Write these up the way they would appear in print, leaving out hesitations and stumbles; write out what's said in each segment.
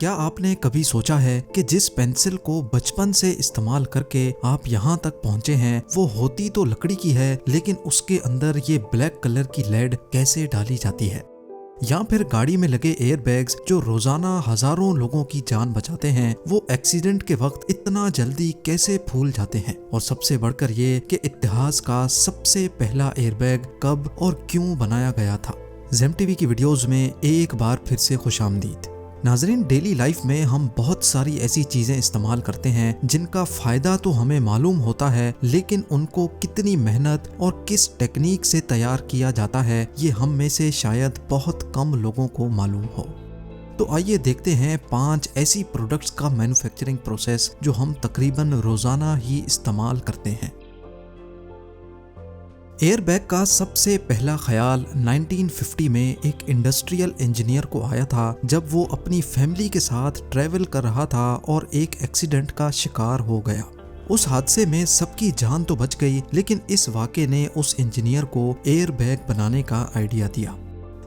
क्या आपने कभी सोचा है कि जिस पेंसिल को बचपन से इस्तेमाल करके आप यहाँ तक पहुँचे हैं वो होती तो लकड़ी की है, लेकिन उसके अंदर ये ब्लैक कलर की लेड कैसे डाली जाती है। या फिर गाड़ी में लगे एयरबैग्स जो रोजाना हजारों लोगों की जान बचाते हैं, वो एक्सीडेंट के वक्त इतना जल्दी कैसे फूल जाते हैं। और सबसे बढ़कर ये कि इतिहास का सबसे पहला एयरबैग कब और क्यों बनाया गया था। जेम टीवी की वीडियोस में एक बार फिर से खुशामदीद। नाजरीन, डेली लाइफ में हम बहुत सारी ऐसी चीजें इस्तेमाल करते हैं जिनका फायदा तो हमें मालूम होता है, लेकिन उनको कितनी मेहनत और किस टेक्निक से तैयार किया जाता है ये हम में से शायद बहुत कम लोगों को मालूम हो। तो आइए देखते हैं 5 ऐसी प्रोडक्ट्स का मैन्युफैक्चरिंग प्रोसेस जो हम तकरीबन रोजाना ही इस्तेमाल करते हैं। एयरबैग का सबसे पहला ख्याल 1950 में एक इंडस्ट्रियल इंजीनियर को आया था, जब वो अपनी फैमिली के साथ ट्रैवल कर रहा था और एक एक्सीडेंट का शिकार हो गया। उस हादसे में सबकी जान तो बच गई, लेकिन इस वाक़े ने उस इंजीनियर को एयरबैग बनाने का आइडिया दिया।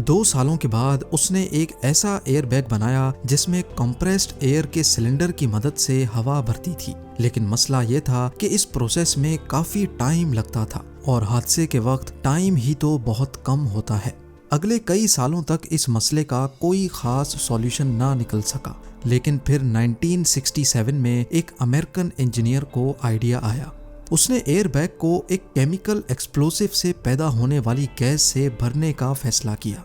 2 सालों के बाद उसने एक ऐसा एयरबैग बनाया जिसमें कंप्रेस्ड एयर के सिलेंडर की मदद से हवा भरती थी, लेकिन मसला ये था कि इस प्रोसेस में काफ़ी टाइम लगता था और हादसे के वक्त टाइम ही तो बहुत कम होता है। अगले कई सालों तक इस मसले का कोई खास सॉल्यूशन ना निकल सका, लेकिन फिर 1967 में एक अमेरिकन इंजीनियर को आइडिया आया। उसने एयरबैग को एक केमिकल एक्सप्लोसिव से पैदा होने वाली गैस से भरने का फैसला किया।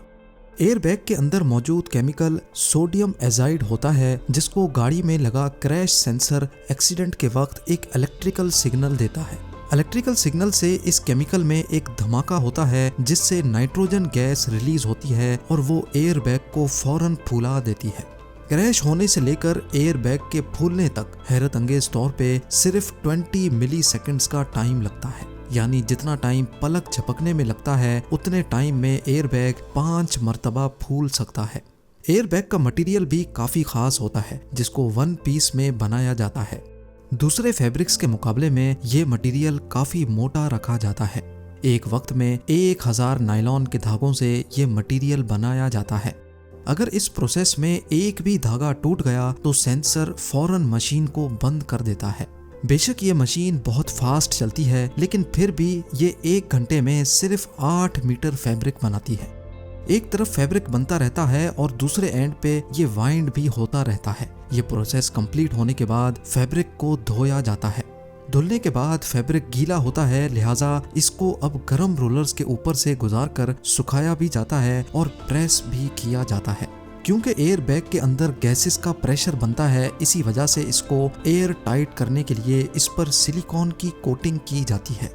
एयरबैग के अंदर मौजूद केमिकल सोडियम एजाइड होता है, जिसको गाड़ी में लगा क्रैश सेंसर एक्सीडेंट के वक्त एक इलेक्ट्रिकल सिग्नल देता है। इलेक्ट्रिकल सिग्नल से इस केमिकल में एक धमाका होता है जिससे नाइट्रोजन गैस रिलीज होती है और वो एयरबैग को फौरन फूला देती है। क्रैश होने से लेकर एयरबैग के फूलने तक हैरत अंगेज तौर पे सिर्फ 20 मिली सेकेंड्स का टाइम लगता है, यानी जितना टाइम पलक झपकने में लगता है उतने टाइम में एयरबैग 5 मरतबा फूल सकता है। एयरबैग का मटेरियल भी काफी खास होता है, जिसको 1 पीस में बनाया जाता है। दूसरे फैब्रिक्स के मुकाबले में ये मटेरियल काफी मोटा रखा जाता है। एक वक्त में 1000 नायलॉन के धागों से ये मटेरियल बनाया जाता है। अगर इस प्रोसेस में एक भी धागा टूट गया तो सेंसर फौरन मशीन को बंद कर देता है। बेशक ये मशीन बहुत फास्ट चलती है, लेकिन फिर भी ये 1 घंटे में सिर्फ 8 मीटर फैब्रिक बनाती है। एक तरफ फैब्रिक बनता रहता है और दूसरे एंड पे ये वाइंड भी होता रहता है। ये प्रोसेस कंप्लीट होने के बाद फैब्रिक को धोया जाता है। धुलने के बाद फैब्रिक गीला होता है, लिहाजा इसको अब गर्म रोलर्स के ऊपर से गुजार कर सुखाया भी जाता है और प्रेस भी किया जाता है। क्योंकि एयरबैग के अंदर गैसेस का प्रेशर बनता है, इसी वजह से इसको एयर टाइट करने के लिए इस पर सिलिकॉन की कोटिंग की जाती है।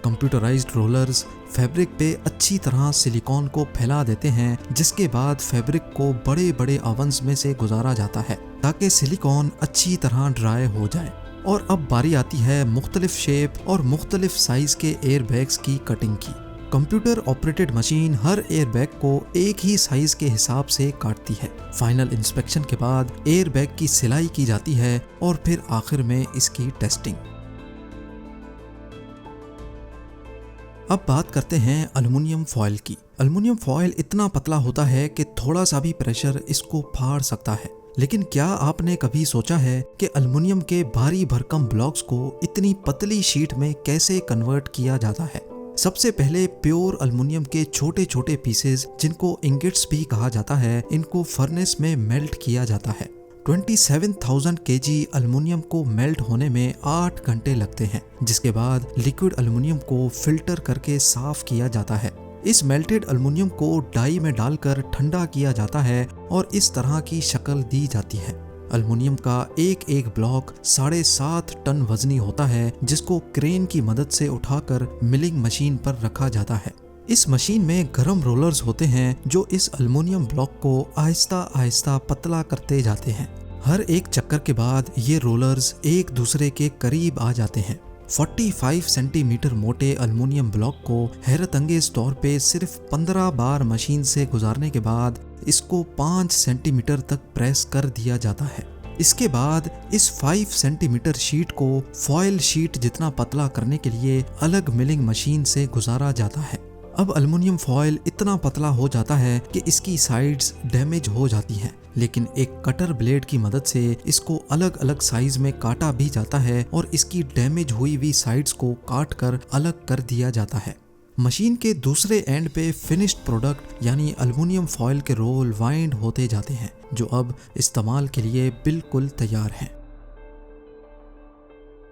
कंप्यूटराइज्ड रोलर्स फैब्रिक पे अच्छी तरह सिलिकॉन को फैला देते हैं, जिसके बाद फैब्रिक को बड़े बड़े ओवन्स में से गुजारा जाता है ताकि सिलिकॉन अच्छी तरह ड्राई हो जाए। और अब बारी आती है मुख्तलिफ शेप और मुख्तलिफ साइज के एयरबैग्स की कटिंग की। कंप्यूटर ऑपरेटेड मशीन हर एयरबैग को एक ही साइज के हिसाब से काटती है। फाइनल इंस्पेक्शन के बाद एयरबैग की सिलाई की जाती है और फिर आखिर में इसकी टेस्टिंग। अब बात करते हैं एल्युमिनियम फॉयल की। एल्युमिनियम फॉयल इतना पतला होता है कि थोड़ा सा भी प्रेशर इसको फाड़ सकता है, लेकिन क्या आपने कभी सोचा है कि एल्युमिनियम के भारी भरकम ब्लॉक्स को इतनी पतली शीट में कैसे कन्वर्ट किया जाता है। सबसे पहले प्योर एल्युमिनियम के छोटे छोटे पीसेस, जिनको इंगेट्स भी कहा जाता है, इनको फर्नेस में मेल्ट किया जाता है। 27,000 केजी एल्युमिनियम को मेल्ट होने में 8 घंटे लगते हैं, जिसके बाद लिक्विड एल्युमिनियम को फिल्टर करके साफ किया जाता है। इस मेल्टेड एल्युमिनियम को डाई में डालकर ठंडा किया जाता है और इस तरह की शक्ल दी जाती है। एल्युमिनियम का एक एक ब्लॉक 7.5 टन वजनी होता है, जिसको क्रेन की मदद से उठाकर मिलिंग मशीन पर रखा जाता है। इस मशीन में गर्म रोलर्स होते हैं जो इस एल्युमिनियम ब्लॉक को आहिस्ता आहिस्ता पतला करते जाते हैं। हर एक चक्कर के बाद ये रोलर्स एक दूसरे के करीब आ जाते हैं। 45 सेंटीमीटर मोटे एल्युमिनियम ब्लॉक को हैरत अंगेज तौर पे सिर्फ 15 बार मशीन से गुजारने के बाद इसको 5 सेंटीमीटर तक प्रेस कर दिया जाता है। इसके बाद इस 5 सेंटीमीटर शीट को फॉयल शीट जितना पतला करने के लिए अलग मिलिंग मशीन से गुजारा जाता है। अब एल्युमिनियम फॉयल इतना पतला हो जाता है कि इसकी साइड्स डैमेज हो जाती हैं, लेकिन एक कटर ब्लेड की मदद से इसको अलग अलग साइज में काटा भी जाता है और इसकी डैमेज हुई हुई साइड्स को काट कर अलग कर दिया जाता है। मशीन के दूसरे एंड पे फिनिश्ड प्रोडक्ट यानी एल्युमिनियम फॉयल के रोल वाइंड होते जाते हैं, जो अब इस्तेमाल के लिए बिल्कुल तैयार हैं।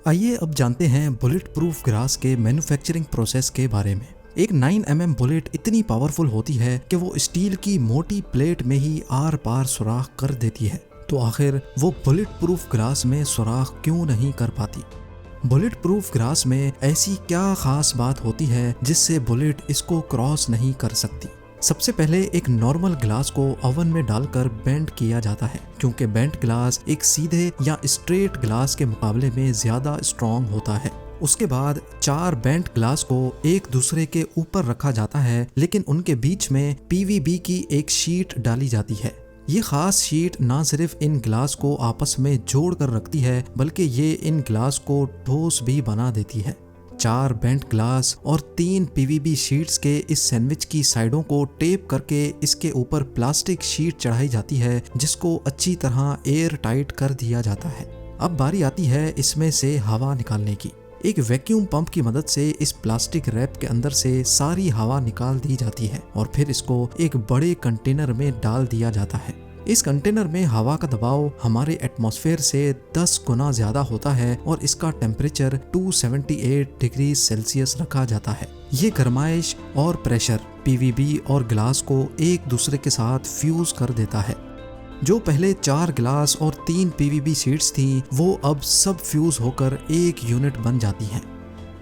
आइए अब जानते हैं बुलेट प्रूफ ग्लास के मैन्युफैक्चरिंग प्रोसेस के बारे में। एक 9mm बुलेट इतनी पावरफुल होती है कि वो स्टील की मोटी प्लेट में ही आर पार सुराख कर देती है, तो आखिर वो बुलेट प्रूफ ग्लास में सुराख क्यों नहीं कर पाती? बुलेट प्रूफ ग्लास में ऐसी क्या खास बात होती है जिससे बुलेट इसको क्रॉस नहीं कर सकती? सबसे पहले एक नॉर्मल ग्लास को ओवन में डालकर बेंड किया जाता है, क्योंकि बेंट ग्लास एक सीधे या स्ट्रेट ग्लास के मुकाबले में ज्यादा स्ट्रॉन्ग होता है। उसके बाद 4 बेंट ग्लास को एक दूसरे के ऊपर रखा जाता है, लेकिन उनके बीच में PVB की एक शीट डाली जाती है। ये खास शीट ना सिर्फ इन ग्लास को आपस में जोड़ कर रखती है, बल्कि ये इन ग्लास को ठोस भी बना देती है। 4 बेंट ग्लास और 3 PVB शीट्स के इस सैंडविच की साइडों को टेप करके इसके ऊपर प्लास्टिक शीट चढ़ाई जाती है, जिसको अच्छी तरह एयर टाइट कर दिया जाता है। अब बारी आती है इसमें से हवा निकालने की। एक वैक्यूम पंप की मदद से इस प्लास्टिक रैप के अंदर से सारी हवा निकाल दी जाती है और फिर इसको एक बड़े कंटेनर में डाल दिया जाता है। इस कंटेनर में हवा का दबाव हमारे एटमॉस्फेयर से 10 गुना ज्यादा होता है और इसका टेम्परेचर 278 डिग्री सेल्सियस रखा जाता है। ये गर्माइश और प्रेशर PVB और ग्लास को एक दूसरे के साथ फ्यूज कर देता है। जो पहले 4 ग्लास और 3 PVB शीट्स थी, वो अब सब फ्यूज होकर एक यूनिट बन जाती हैं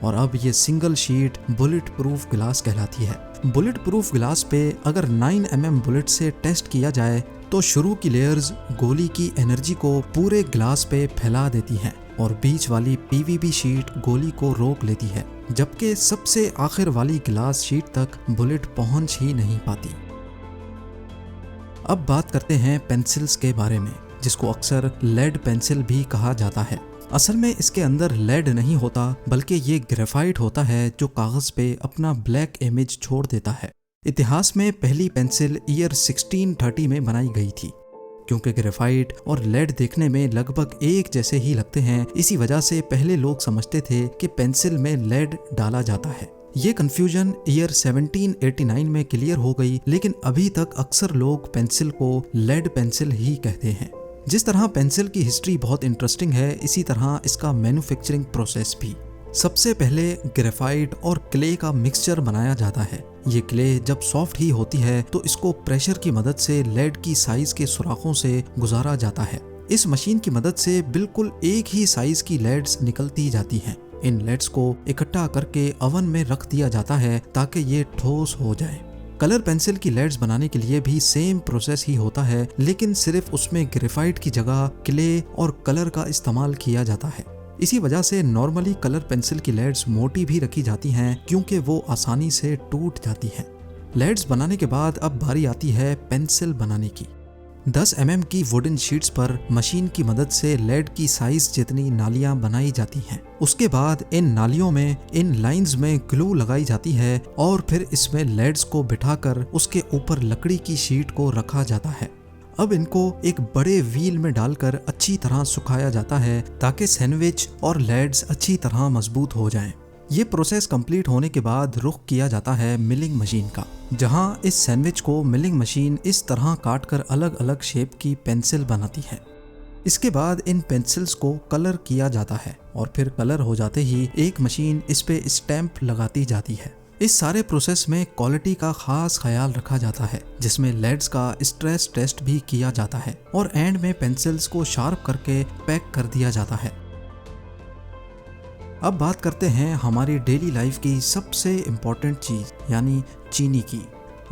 और अब ये single sheet bullet proof glass कहलाती है। बुलेट प्रूफ ग्लास पे अगर 9mm बुलेट से टेस्ट किया जाए तो शुरू की लेयर्स गोली की एनर्जी को पूरे ग्लास पे फैला देती हैं और बीच वाली PVB शीट गोली को रोक लेती है, जबकि सबसे आखिर वाली ग्लास शीट तक बुलेट पहुंच ही नहीं पाती। अब बात करते हैं पेंसिल्स के बारे में, जिसको अक्सर लेड पेंसिल भी कहा जाता है। असल में इसके अंदर लेड नहीं होता, बल्कि ये ग्रेफाइट होता है जो कागज पे अपना ब्लैक इमेज छोड़ देता है। इतिहास में पहली पेंसिल ईयर 1630 में बनाई गई थी। क्योंकि ग्रेफाइट और लेड देखने में लगभग एक जैसे ही लगते हैं, इसी वजह से पहले लोग समझते थे कि पेंसिल में लेड डाला जाता है। ये कंफ्यूजन ईयर 1789 में क्लियर हो गई, लेकिन अभी तक अक्सर लोग पेंसिल को लेड पेंसिल ही कहते हैं। जिस तरह पेंसिल की हिस्ट्री बहुत इंटरेस्टिंग है, इसी तरह इसका मैन्युफैक्चरिंग प्रोसेस भी। सबसे पहले ग्रेफाइट और क्ले का मिक्सचर बनाया जाता है। ये क्ले जब सॉफ्ट ही होती है तो इसको प्रेशर की मदद से लेड की साइज के सुराखों से गुजारा जाता है। इस मशीन की मदद से बिल्कुल एक ही साइज की लेड्स निकलती जाती हैं। इन लेड्स को इकट्ठा करके ओवन में रख दिया जाता है ताकि ये ठोस हो जाए। कलर पेंसिल की लेड्स बनाने के लिए भी सेम प्रोसेस ही होता है, लेकिन सिर्फ उसमें ग्रेफाइट की जगह क्ले और कलर का इस्तेमाल किया जाता है। इसी वजह से नॉर्मली कलर पेंसिल की लेड्स मोटी भी रखी जाती हैं, क्योंकि वो आसानी से टूट जाती हैं। लेड्स बनाने के बाद अब बारी आती है पेंसिल बनाने की। 10 mm की वुडन शीट्स पर मशीन की मदद से लेड की साइज जितनी नालियां बनाई जाती हैं। उसके बाद इन नालियों में इन लाइंस में ग्लू लगाई जाती है और फिर इसमें लेड्स को बिठाकर उसके ऊपर लकड़ी की शीट को रखा जाता है। अब इनको एक बड़े व्हील में डालकर अच्छी तरह सुखाया जाता है ताकि सैंडविच और लेड्स अच्छी तरह मजबूत हो जाएं। ये प्रोसेस कंप्लीट होने के बाद रुख किया जाता है मिलिंग मशीन का, जहां इस सैंडविच को मिलिंग मशीन इस तरह काट कर अलग अलग शेप की पेंसिल बनाती है। इसके बाद इन पेंसिल्स को कलर किया जाता है और फिर कलर हो जाते ही एक मशीन इस पे स्टैंप लगाती जाती है। इस सारे प्रोसेस में क्वालिटी का खास ख्याल रखा जाता है, जिसमें लेड्स का स्ट्रेस टेस्ट भी किया जाता है और एंड में पेंसिल्स को शार्प करके पैक कर दिया जाता है। अब बात करते हैं हमारी डेली लाइफ की सबसे इम्पोर्टेंट चीज़ यानी चीनी की।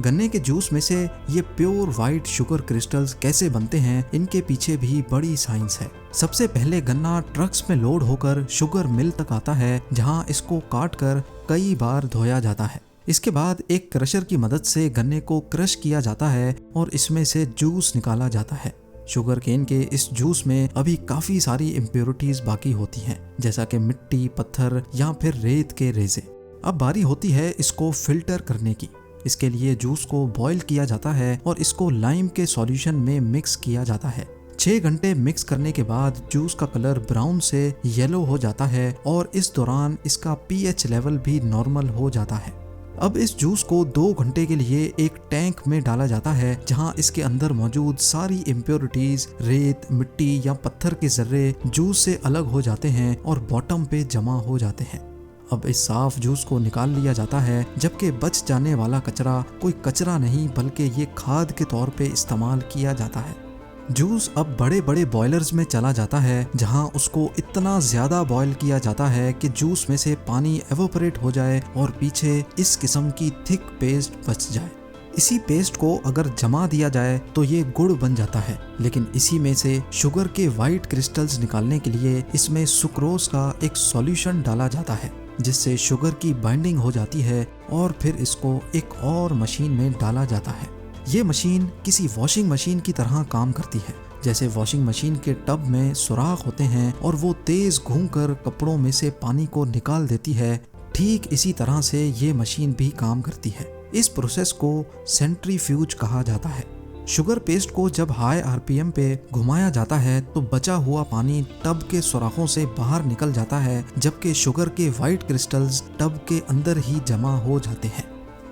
गन्ने के जूस में से ये प्योर वाइट शुगर क्रिस्टल्स कैसे बनते हैं, इनके पीछे भी बड़ी साइंस है। सबसे पहले गन्ना ट्रक्स में लोड होकर शुगर मिल तक आता है, जहां इसको काट कर कई बार धोया जाता है। इसके बाद एक क्रशर की मदद से गन्ने को क्रश किया जाता है और इसमें से जूस निकाला जाता है। शुगर केन के इस जूस में अभी काफी सारी इम्प्योरिटीज बाकी होती हैं, जैसा कि मिट्टी, पत्थर या फिर रेत के रेजे। अब बारी होती है इसको फिल्टर करने की। इसके लिए जूस को बॉईल किया जाता है और इसको लाइम के सॉल्यूशन में मिक्स किया जाता है। 6 घंटे मिक्स करने के बाद जूस का कलर ब्राउन से येलो हो जाता है और इस दौरान इसका पीएच लेवल भी नॉर्मल हो जाता है। अब इस जूस को 2 घंटे के लिए एक टैंक में डाला जाता है जहां इसके अंदर मौजूद सारी इम्प्योरिटीज, रेत, मिट्टी या पत्थर के जर्रे जूस से अलग हो जाते हैं और बॉटम पे जमा हो जाते हैं। अब इस साफ जूस को निकाल लिया जाता है, जबकि बच जाने वाला कचरा कोई कचरा नहीं बल्कि ये खाद के तौर पे इस्तेमाल किया जाता है। जूस अब बड़े बड़े बॉयलर्स में चला जाता है जहां उसको इतना ज़्यादा बॉयल किया जाता है कि जूस में से पानी एवोपरेट हो जाए और पीछे इस किस्म की थिक पेस्ट बच जाए। इसी पेस्ट को अगर जमा दिया जाए तो ये गुड़ बन जाता है, लेकिन इसी में से शुगर के वाइट क्रिस्टल्स निकालने के लिए इसमें सुक्रोज का एक सॉल्यूशन डाला जाता है जिससे शुगर की बाइंडिंग हो जाती है और फिर इसको एक और मशीन में डाला जाता है। ये मशीन किसी वॉशिंग मशीन की तरह काम करती है। जैसे वॉशिंग मशीन के टब में सुराख होते हैं और वो तेज घूमकर कपड़ों में से पानी को निकाल देती है, ठीक इसी तरह से ये मशीन भी काम करती है। इस प्रोसेस को सेंट्रीफ्यूज कहा जाता है। शुगर पेस्ट को जब हाई आरपीएम पे घुमाया जाता है तो बचा हुआ पानी टब के सुराखों से बाहर निकल जाता है, जबकि शुगर के वाइट क्रिस्टल्स टब के अंदर ही जमा हो जाते हैं।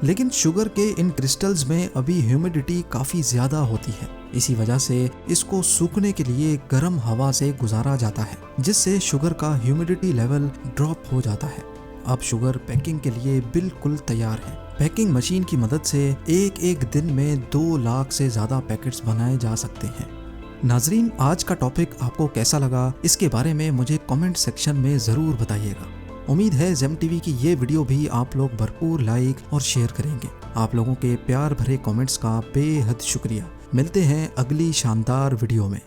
लेकिन शुगर के इन क्रिस्टल्स में अभी ह्यूमिडिटी काफ़ी ज़्यादा होती है। इसी वजह से इसको सूखने के लिए गर्म हवा से गुजारा जाता है, जिससे शुगर का ह्यूमिडिटी लेवल ड्रॉप हो जाता है। अब शुगर पैकिंग के लिए बिल्कुल तैयार है। पैकिंग मशीन की मदद से एक एक दिन में 2 लाख से ज़्यादा पैकेट्स बनाए जा सकते हैं। नाजरीन, आज का टॉपिक आपको कैसा लगा, इसके बारे में मुझे कमेंट सेक्शन में ज़रूर बताइएगा। उम्मीद है जेम टीवी की ये वीडियो भी आप लोग भरपूर लाइक और शेयर करेंगे। आप लोगों के प्यार भरे कमेंट्स का बेहद शुक्रिया। मिलते हैं अगली शानदार वीडियो में।